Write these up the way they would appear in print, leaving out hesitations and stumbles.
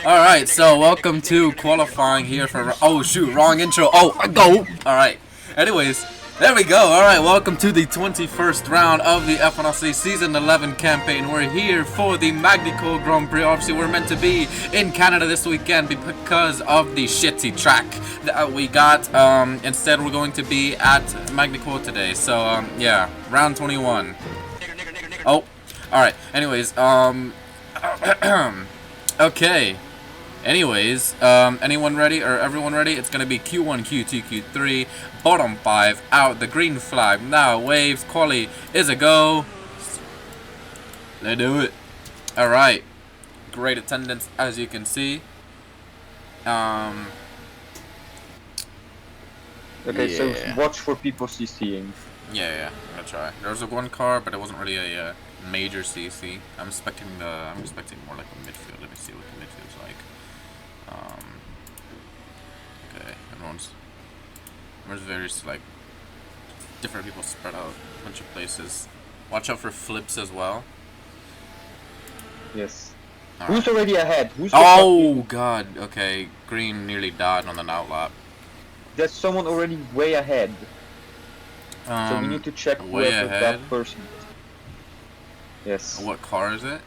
Alright, so welcome to qualifying here for... Oh shoot, wrong intro. Oh, go! Alright, anyways, there we go. Alright, welcome to the 21st round of the F1RC Season 11 campaign. We're here for the Magny-Cours Grand Prix. Obviously, we're meant to be in Canada this weekend because of the shitty track that we got. Instead, we're going to be at Magny-Cours today. So, yeah, round 21. Oh, alright, anyways, okay. Anyways, anyone ready or everyone ready? It's gonna be Q1, Q2, Q3, bottom 5 out. The green flag now waves. Quali is a go. Let's do it. All right, great attendance as you can see. Okay, yeah. so watch for people CCing. Yeah, I'm gonna try. There was a one car, but it wasn't really a major CC. I'm expecting more like a midfield. Let me see what the midfield's like. Okay, there's various like different people spread out a bunch of places. Watch out for flips as well. Yes. All Who's right. already ahead? Oh god. Okay, green nearly died on an outlap. There's someone already way ahead. So we need to check way whoever ahead. that person is. Yes. What car is it?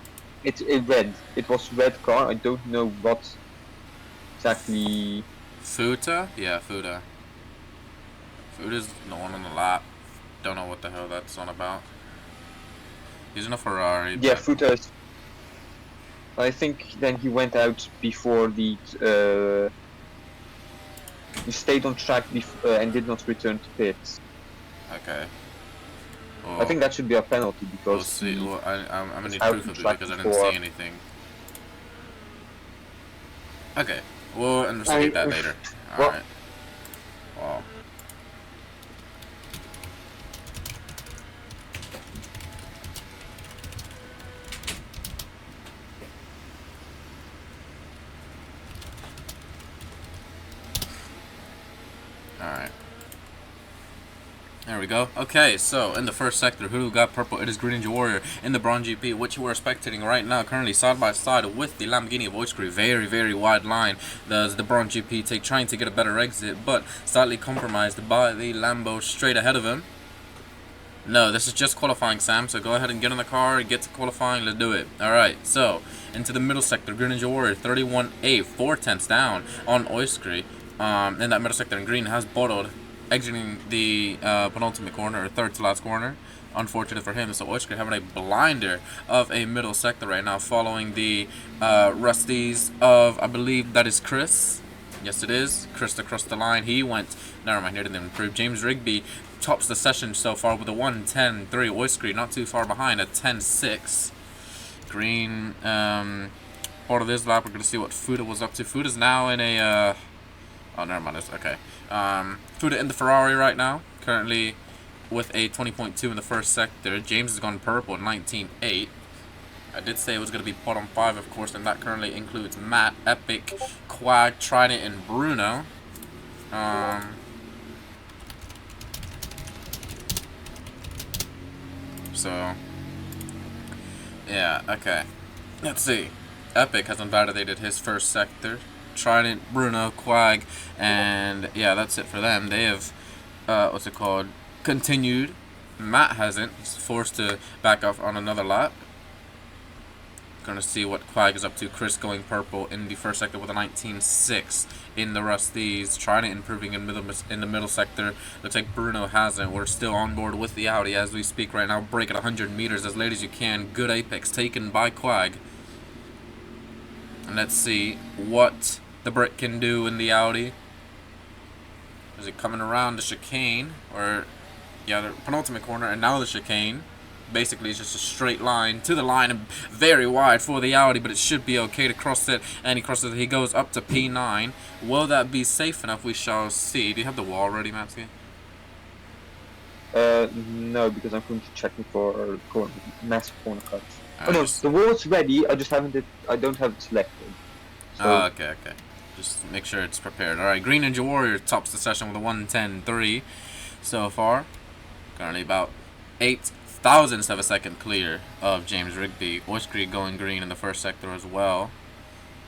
It's red. It was red car. I don't know what exactly. Futa? Yeah, Futa. Futa's the one on the lap. Don't know what the hell that's on about. He's in a Ferrari. Yeah, Futa is. I think then he went out before the. He stayed on track and did not return to pits. Okay. Well, I think that should be a penalty because. We'll see. Well, I'm gonna need proof of it because I didn't see anything. Okay. We'll investigate that later. Alright. Wow. Alright. There we go. Okay, so in the first sector, who got purple? It is Green Ninja Warrior in the Bronze GP, which we're spectating right now, currently side by side with the Lamborghini of Oyskry. Very, very wide line. Does the Bronze GP trying to get a better exit, but slightly compromised by the Lambo straight ahead of him. No, this is just qualifying, Sam, so go ahead and get in the car, get to qualifying, let's do it. Alright, so, into the middle sector, Green Ninja Warrior, 31A, 4/10 down on Oyskry. In that middle sector in green has bottled, exiting the penultimate corner, or third to last corner. Unfortunate for him. So Oyskry having a blinder of a middle sector right now, following the Rusties of, I believe that is Chris. Yes, it is. Chris across the line. He went. Never mind. He didn't improve. James Rigby tops the session so far with a 1:10.3. Oyskry not too far behind, a 10:6. Green. Part of this lap, we're gonna see what Futa was up to. Futa's now in a. Oh, never mind. It's okay. Futa in the Ferrari right now, currently with a 20.2 in the first sector. James has gone purple at 19.8. I did say it was going to be bottom 5, of course, and that currently includes Matt, Epic, Quag, Trident, and Bruno. So, yeah, okay. Let's see. Epic has invalidated his first sector. Trident, Bruno, Quag, and yeah, that's it for them. They have, continued. Matt hasn't. He's forced to back off on another lap. Gonna see what Quag is up to. Chris going purple in the first sector with a 19.6 in the Rusties. Trident improving in the middle sector. Looks like Bruno hasn't. We're still on board with the Audi as we speak right now. Break at 100 meters as late as you can. Good apex taken by Quag. And let's see what the Brit can do in the Audi. Is it coming around the chicane? Or, yeah, the penultimate corner and now the chicane. Basically, it's just a straight line to the line and very wide for the Audi, but it should be okay to cross it. And he crosses it. He goes up to P9. Will that be safe enough? We shall see. Do you have the wall ready, Matsky? No, because I'm going to check for massive corner cuts. Oh no, the wall's ready. I don't have it selected. So. Oh, okay. Just make sure it's prepared. All right, Green Ninja Warrior tops the session with a 1:10.3 so far. Currently about 8 thousandths of a second clear of James Rigby. Oyskry going green in the first sector as well.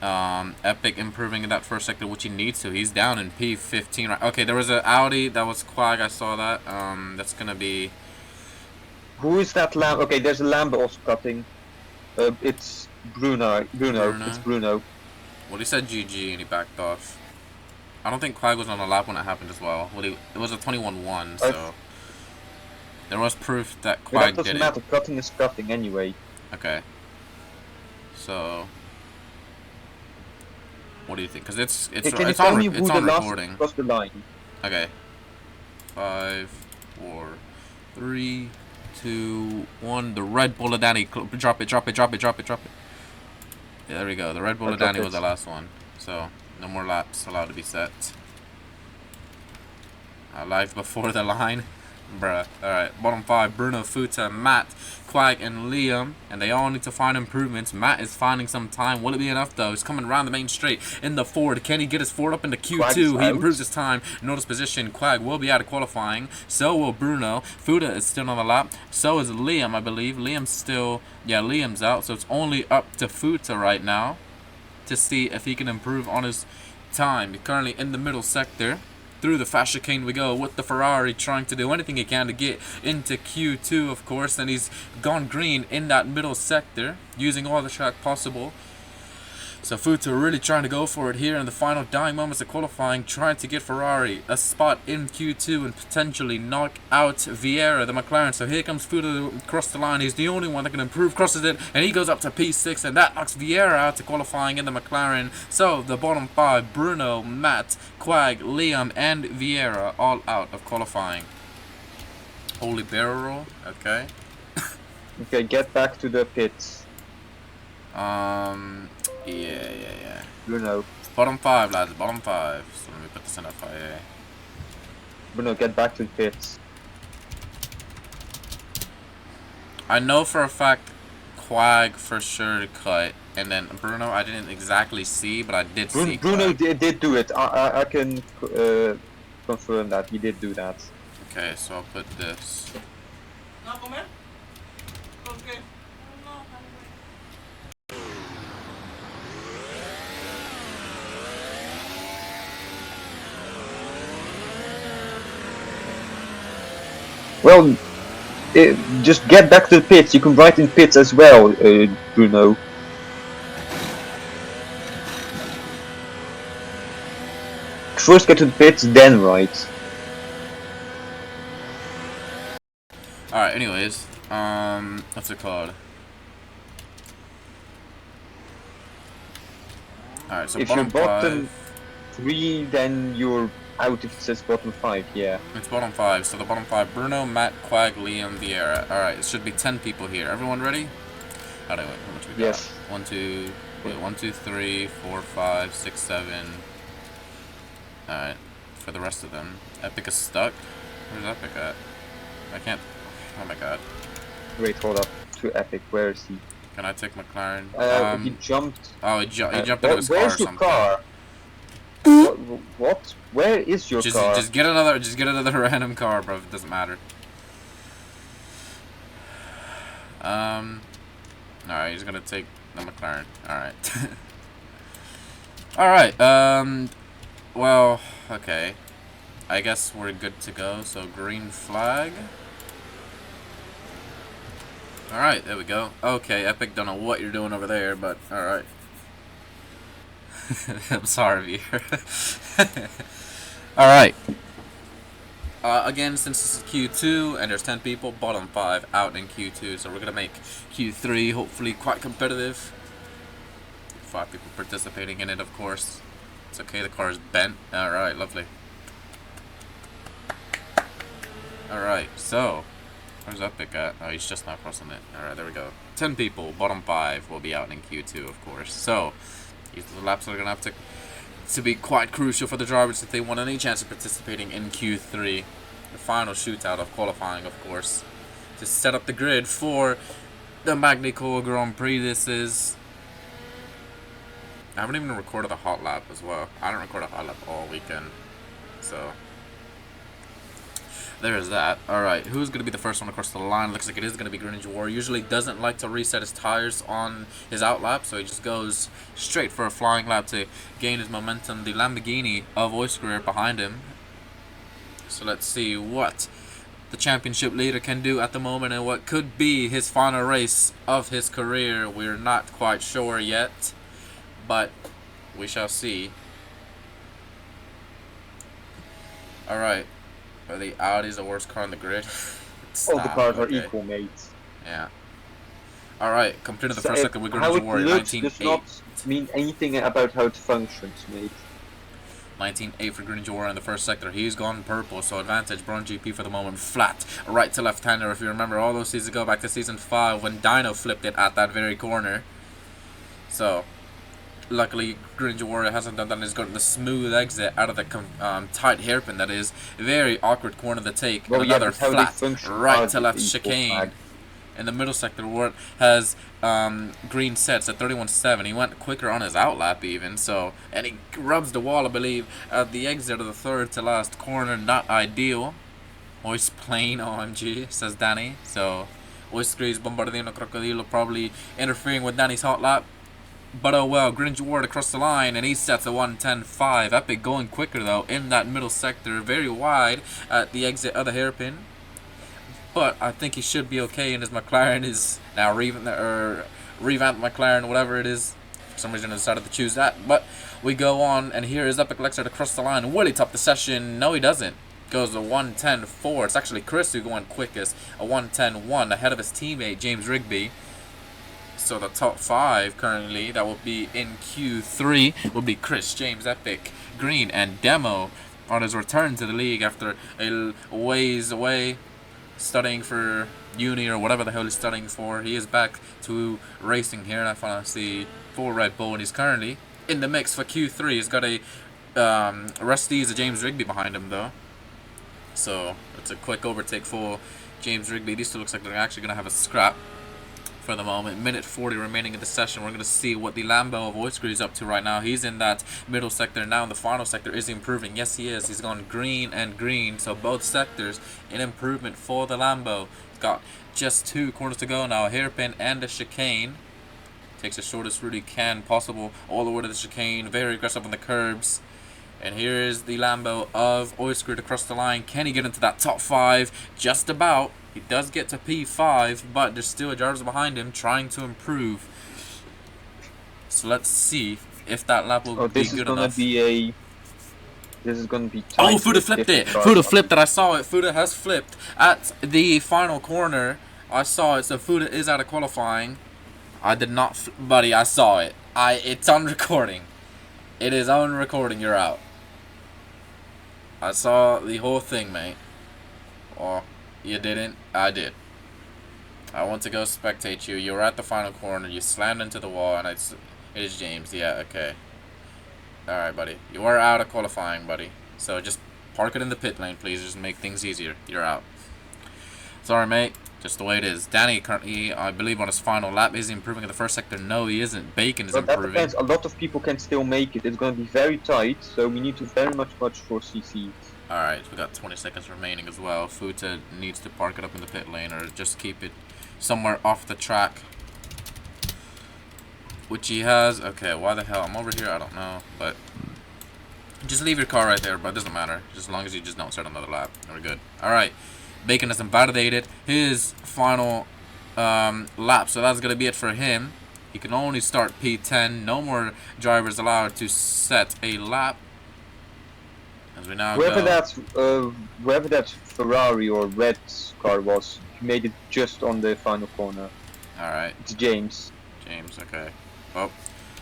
Epic improving in that first sector, which he needs to. He's down in P15. Right? Okay, there was an Audi that was Quag. I saw that. That's gonna be. Who is that Lamb? Okay, there's a Lamb also cutting. It's Bruno. It's Bruno. Well, he said GG and he backed off. I don't think Quag was on the lap when it happened as well. It was a 21-1, so there was proof that Quag did it. That doesn't matter. Cutting is cutting anyway. Okay. So, what do you think? Because it's on recording. Cross the line. Okay. 5, 4, 3, 2, 1. The Red Bull of Danny. Drop it. Yeah, there we go. The Red Bull of Danny was the last one. So, no more laps allowed to be set. Live before the line. Bruh. Alright, bottom 5. Bruno, Futa, Matt, Quag, and Liam. And they all need to find improvements. Matt is finding some time. Will it be enough, though? He's coming around the main straight in the Ford. Can he get his Ford up into Q2? He improves his time. Notice position. Quag will be out of qualifying. So will Bruno. Futa is still on the lap. So is Liam, I believe. Liam's still... Yeah, Liam's out. So it's only up to Futa right now to see if he can improve on his time. He's currently in the middle sector. Through the fast chicane we go with the Ferrari, trying to do anything he can to get into Q2, of course. And he's gone green in that middle sector, using all the track possible. So Futa really trying to go for it here in the final dying moments of qualifying, trying to get Ferrari a spot in Q2 and potentially knock out Vieira, the McLaren. So here comes Futa across the line. He's the only one that can improve, crosses it, and he goes up to P6, and that knocks Vieira out to qualifying in the McLaren. So the bottom 5, Bruno, Matt, Quag, Liam, and Vieira all out of qualifying. Holy barrel roll, okay. Okay, get back to the pits. Yeah. Bruno. Bottom 5, lads. Bottom 5. So let me put this in FIA. Bruno, get back to the pits. I know for a fact Quag for sure to cut. And then Bruno, I didn't exactly see, but I did see Bruno did do it. I can confirm that. He did do that. Okay, so I'll put this. Okay. Well, just get back to the pits. You can write in pits as well, Bruno. First get to the pits, then write. Alright, anyways, what's it called? Alright, so if bottom you're bottom 5, 3, then you're out if it says bottom 5, yeah. It's bottom 5, so the bottom 5, Bruno, Matt, Quag, Liam, Vieira. Alright, it should be 10 people here. Everyone ready? Alright, wait, how much we got? Yes. 1, 2, 3, 4, 5, 6, 7. Alright, for the rest of them. Epic is stuck. Where's Epic at? I can't. Oh my god. Wait, hold up. To Epic, where is he? Can I take McLaren? He jumped. Oh, he jumped out of his car or Where's your something. car? What? Where is your car? Just get another random car, bro. It doesn't matter. Alright, he's gonna take the McLaren. Alright. Alright, well, okay. I guess we're good to go, so green flag. Alright, there we go. Okay, Epic, don't know what you're doing over there, but alright. I'm sorry, viewer. Alright. Again, since this is Q2 and there's 10 people, bottom 5 out in Q2, so we're gonna make Q3 hopefully quite competitive. 5 people participating in it, of course. It's okay, the car is bent. Alright, lovely. Alright, so where's Epic at? Oh, he's just not crossing it. Alright, there we go. 10 people, bottom 5 will be out in Q2, of course. So these are the laps that are gonna have to be quite crucial for the drivers if they want any chance of participating in Q3. The final shootout of qualifying, of course, to set up the grid for the Magny-Cours Grand Prix. This is... I haven't even recorded a hot lap as well. I don't record a hot lap all weekend, so... There's that. Alright, who's going to be the first one across the line? Looks like it is going to be Greninja Warrior. Usually doesn't like to reset his tires on his outlap, so he just goes straight for a flying lap to gain his momentum. The Lamborghini of Oyster behind him. So let's see what the championship leader can do at the moment and what could be his final race of his career. We're not quite sure yet, but we shall see. Alright. Are the Audi's the worst car on the grid? All the cars are equal, mates. Yeah. Alright, completing the first sector with Greninja Warrior, 19.8. Does not mean anything about how it functions, mate. 19.8 for Greninja Warrior in the first sector. He's gone purple, so advantage Bron GP for the moment. Flat, right to left-hander. If you remember all those seasons ago, back to season 5, when Dino flipped it at that very corner. So, luckily, Greninja Warrior hasn't done that and has gotten the smooth exit out of the tight hairpin that is. Very awkward corner to take. Well, and another yeah, flat, right to left chicane. In the middle sector, where it has green sets at 31.7. He went quicker on his outlap even, so, and he rubs the wall, I believe, at the exit of the third to last corner. Not ideal. Voice plain OMG, says Danny. So, Oyster's Bombardino Crocodilo probably interfering with Danny's hot lap. But oh well, Greninja Warrior across the line, and he sets a 1:10.5. Epic going quicker though in that middle sector, very wide at the exit of the hairpin. But I think he should be okay, and his McLaren is now revamped McLaren, whatever it is. For some reason I decided to choose that. But we go on, and here is Epic Lexert across the line. Will he top the session? No, he doesn't. Goes a 1:10.4. It's actually Chris who went quickest, a 1:10.1 ahead of his teammate James Rigby. So the top 5 currently that will be in Q3 will be Chris, James, Epic, Green, and Demo on his return to the league after a ways away studying for uni or whatever the hell he's studying for. He is back to racing here, and I finally see full Red Bull, and he's currently in the mix for Q3. He's got a Rusty's a James Rigby behind him though. So it's a quick overtake for James Rigby. These two looks like they're actually going to have a scrap. For the moment, minute 40 remaining in the session. We're going to see what the Lambo of Oyster is up to right now. He's in that middle sector now. In the final sector, is he improving? Yes, he is. He's gone green and green. So both sectors in improvement for the Lambo. He's got just 2 corners to go now. A hairpin and a chicane. Takes the shortest route he can possible all the way to the chicane. Very aggressive on the curbs. And here is the Lambo of Oyster across the line. Can he get into that top 5? Just about. He does get to P5, but there's still a driver behind him trying to improve. So let's see if that lap will be good enough. This is going to be tight. Oh, Fuda flipped it. Fuda flipped it. I saw it. Fuda has flipped at the final corner. I saw it. So Fuda is out of qualifying. I did not, buddy. I saw it. It's on recording. It is on recording. You're out. I saw the whole thing, mate. Oh. You didn't? I did. I want to go spectate you. You were at the final corner. You slammed into the wall, and it is James. Yeah, okay. Alright, buddy. You are out of qualifying, buddy. So just park it in the pit lane, please. Just make things easier. You're out. Sorry, mate. Just the way it is. Danny currently, I believe, on his final lap. Is he improving in the first sector? No, he isn't. Bacon is improving. That depends. A lot of people can still make it. It's going to be very tight, so we need to very much watch for CCs. Alright, we got 20 seconds remaining as well. Futa needs to park it up in the pit lane or just keep it somewhere off the track. Which he has. Okay, why the hell? I'm over here, I don't know. But just leave your car right there, but it doesn't matter. Just as long as you just don't start another lap. We're good. Alright, Bacon has invalidated his final lap, so that's going to be it for him. He can only start P10. No more drivers allowed to set a lap. As we now wherever that Ferrari or red car was, he made it just on the final corner. Alright. It's James. James, okay. Oh.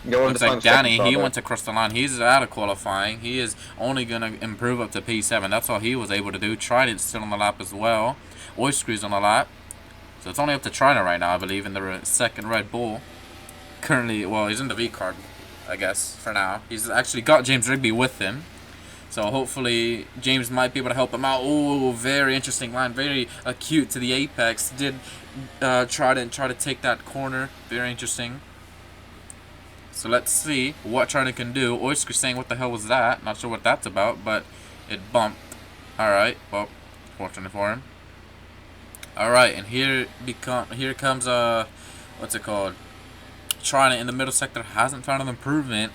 Looks like Danny, he went across the line. He's out of qualifying. He is only going to improve up to P7. That's all he was able to do. Trident's still on the lap as well. Oyster's on the lap. So it's only up to Trident right now, I believe, in the second Red Bull. Currently, well, he's in the V-card, I guess, for now. He's actually got James Rigby with him. So hopefully James might be able to help him out. Oh, very interesting line. Very acute to the apex. Did try to take that corner. Very interesting. So let's see what Trident can do. Oyster saying, what the hell was that? Not sure what that's about, but it bumped. Alright, well, unfortunate for him. All right, and here comes what's it called? Trident in the middle sector hasn't found an improvement.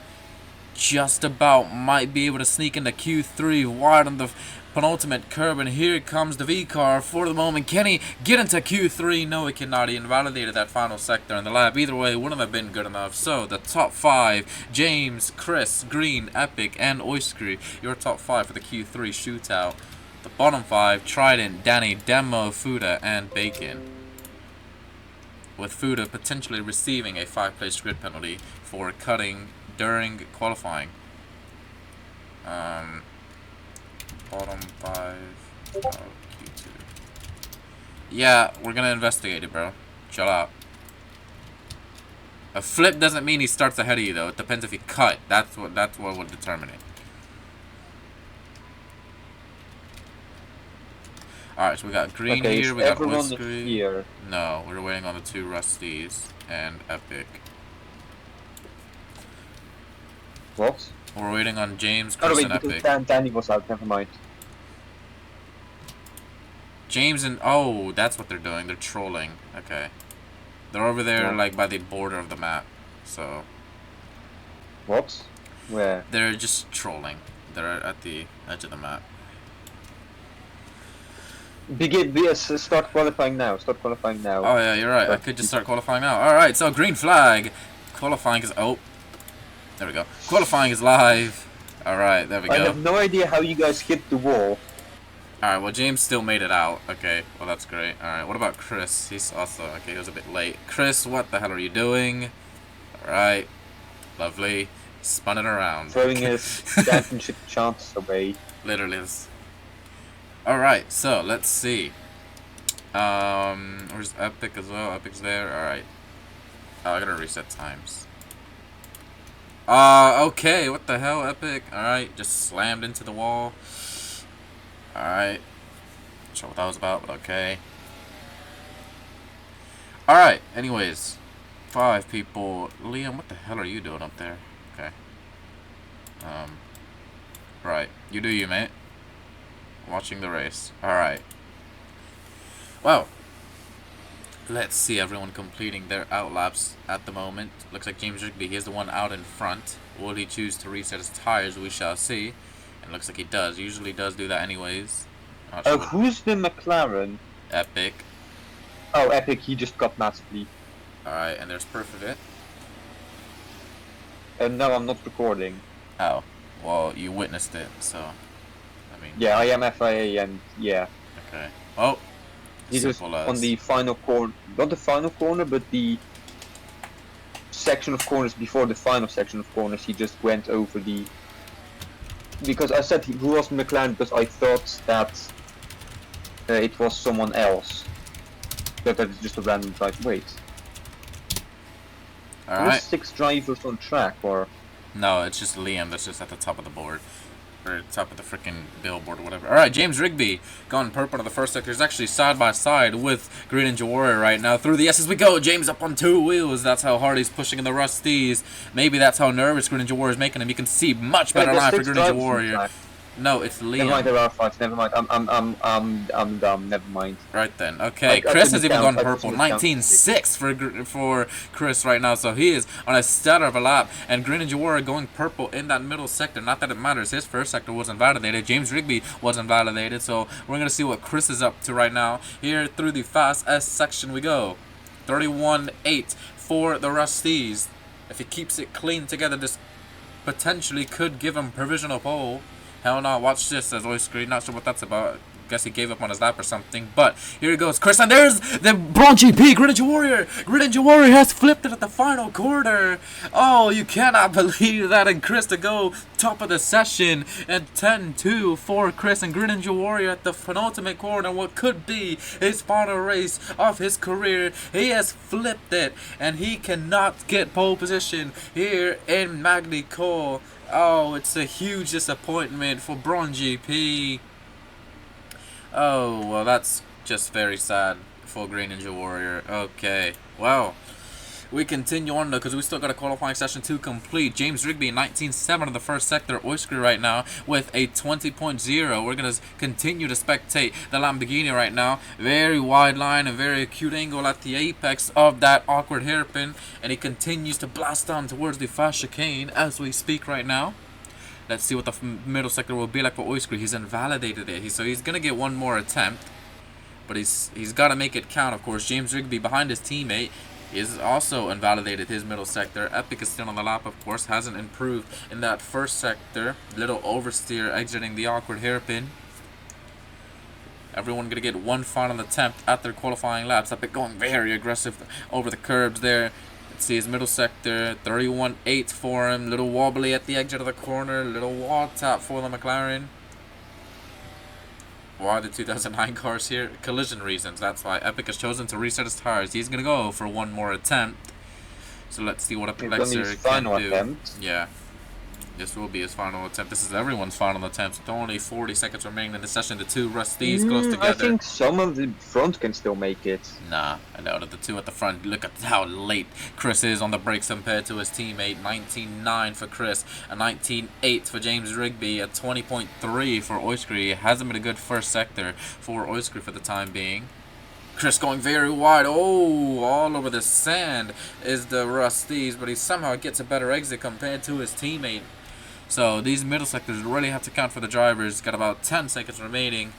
Just about might be able to sneak into Q3 wide on the penultimate curb, and here comes the V car for the moment. Can he get into Q3? No, he cannot. He invalidated that final sector in the lap. Either way, wouldn't have been good enough. So the top 5: James, Chris, Green, Epic, and Oiskry. Your top 5 for the Q3 shootout. The bottom 5: Trident, Danny, Demo, Fuda, and Bacon. With Fuda potentially receiving a 5-place grid penalty for cutting during qualifying. Bottom 5 of Q2. Yeah, we're gonna investigate it, bro. Chill out. A flip doesn't mean he starts ahead of you, though. It depends if he cut. That's what will determine it. Alright, so we got Green here, we got Oiskry. Here. No, we're waiting on the 2 Rusties and Epic. What? We're waiting on James, Chris, and Epic. Danny was out, never mind. James and... Oh, that's what they're doing. They're trolling. Okay. They're over there, like, by the border of the map. So... What? Where? They're just trolling. They're at the edge of the map. Start qualifying now. Start qualifying now. Oh, yeah, you're right. I could just start qualifying now. Alright, so green flag. Qualifying is... Oh. There we go. Qualifying is live. Alright, there we go. I have no idea how you guys hit the wall. Alright, well, James still made it out. Okay, well, that's great. Alright, what about Chris? He's also... Okay, he was a bit late. Chris, what the hell are you doing? Alright. Lovely. Spun it around. Throwing his championship chance away. Literally. Alright, so, let's see. Where's Epic as well? Epic's there. Alright. Oh, I gotta reset times. Okay, what the hell, Epic? Alright, just slammed into the wall. Alright. Not sure what that was about, but okay. Alright, anyways. 5 people. Liam, what the hell are you doing up there? Okay. Right. You do you, mate. Watching the race. Alright. Well. Let's see everyone completing their outlaps at the moment. Looks like James Rigby, he is the one out in front. Will he choose to reset his tires? We shall see. And looks like he does. Usually does do that anyways. Oh, who's the McLaren? Epic. Oh, Epic, he just got massively. Alright, and there's proof of it. No, I'm not recording. Oh. Well, you witnessed it, so... I mean... Yeah, I am FIA and yeah. Okay. Oh! He was on the final corner, not the final corner, but the section of corners before the final section of corners. He just went over the... Because I said who was McLaren because I thought that it was someone else. But that is just a random drive. Wait. Alright. There's 6 drivers on track, or... No, it's just Liam that's just at the top of the board. Or top of the freaking billboard or whatever. Alright, James Rigby gone purple to the first sector. He's actually side by side with Green Ninja Warrior right now. Through the S's we go. James up on 2 wheels. That's how hard he's pushing in the Rusties. Maybe that's how nervous Green Ninja Warrior is making him. You can see much better line for Green Ninja Warrior. No, it's Liam. Never mind, there are 5. Never mind. I'm dumb. Never mind. Right then. Okay, Chris has even gone purple. 19.6 for Chris right now. So he is on a stellar of a lap. And Green Ninja Warrior going purple in that middle sector. Not that it matters. His first sector wasn't validated. James Rigby wasn't validated. So we're going to see what Chris is up to right now. Here through the Fast S section we go. 31.8 for the Rusties. If he keeps it clean together, this potentially could give him provisional pole. Hell no, watch this, says Oiskry. Not sure what that's about. Guess he gave up on his lap or something. But here he goes. Chris, and there's the Bronze GP. Green Ninja Warrior. Green Ninja Warrior has flipped it at the final quarter. Oh, you cannot believe that. And Chris to go top of the session. And 10-2 for Chris and Green Ninja Warrior at the penultimate corner. What could be his final race of his career. He has flipped it. And he cannot get pole position here in Magny-Cours. Oh, it's a huge disappointment for Bronze GP. Oh, well, that's just very sad for Green Ninja Warrior. Okay, well, We continue on though, because we still got a qualifying session to complete. James Rigby 19.7 in the first sector. Oyskry right now with a 20.0. We're going to continue to spectate the Lamborghini right now. Very wide line and very acute angle at the apex of that awkward hairpin. And he continues to blast on towards the fast chicane as we speak right now. Let's see what the middle sector will be like for Oyskry. He's invalidated it. So he's going to get one more attempt. But he's got to make it count, of course. James Rigby behind his teammate is also invalidated his middle sector. Epic is still on the lap, of course. Hasn't improved in that first sector. Little oversteer exiting the awkward hairpin. Everyone going to get one final attempt at their qualifying laps. Epic going very aggressive over the curbs there. Let's see his middle sector. 31.8 for him. Little wobbly at the exit of the corner. Little wall tap for the McLaren. Why the 2009 cars here? Collision reasons. That's why Epic has chosen to reset his tires. He's going to go for one more attempt. So let's see what Epic can do. Attempt. Yeah. This will be his final attempt. This is everyone's final attempt. With only 40 seconds remaining in the session. The two Rusties close together. I think some of the front can still make it. Nah, I doubt it. The two at the front. Look at how late Chris is on the brakes compared to his teammate. 19.9 for Chris. A 19.8 for James Rigby. A 20.3 for Oyskry. Hasn't been a good first sector for Oyskry for the time being. Chris going very wide. Oh, all over the sand is the Rusties. But he somehow gets a better exit compared to his teammate. So these middle sectors really have to count for the drivers. Got about 10 seconds remaining.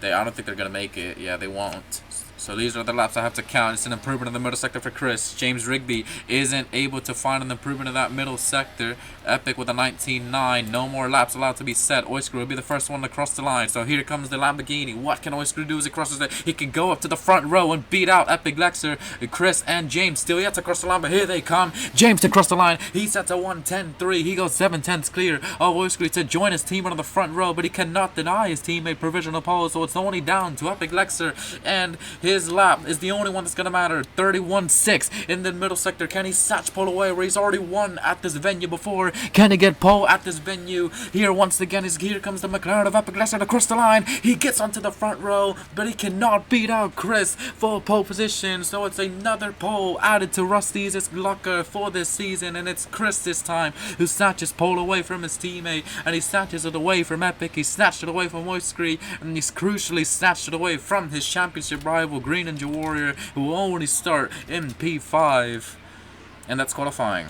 I don't think they're going to make it. Yeah, they won't. So these are the laps I have to count. It's an improvement in the middle sector for Chris. James Rigby isn't able to find an improvement in that middle sector. Epic with a 19.9. No more laps allowed to be set. Oyskry will be the first one to cross the line. So here comes the Lamborghini. What can Oyskry do as he crosses it? He can go up to the front row and beat out Epic Lexer. Chris and James still yet to cross the line, but here they come. James to cross the line. He's set to 1:10.3. He goes 7/10 clear of Oyskry to join his team on the front row, but he cannot deny his teammate provisional pole. So it's only down to Epic Lexer, and his lap is the only one that's going to matter. 31.6 in the middle sector. Can he snatch pole away where he's already won at this venue before? Can he get pole at this venue? Here once again here comes the McLaren of Epic Lexer across the line. He gets onto the front row, but he cannot beat out Chris for pole position. So it's another pole added to Rusty's locker for this season, and it's Chris this time who snatches pole away from his teammate, and he snatches it away from Epic. He snatched it away from Oyskry, and he's crucially snatched it away from his championship rival Green Ninja Warrior, who will only start in P5. And that's qualifying.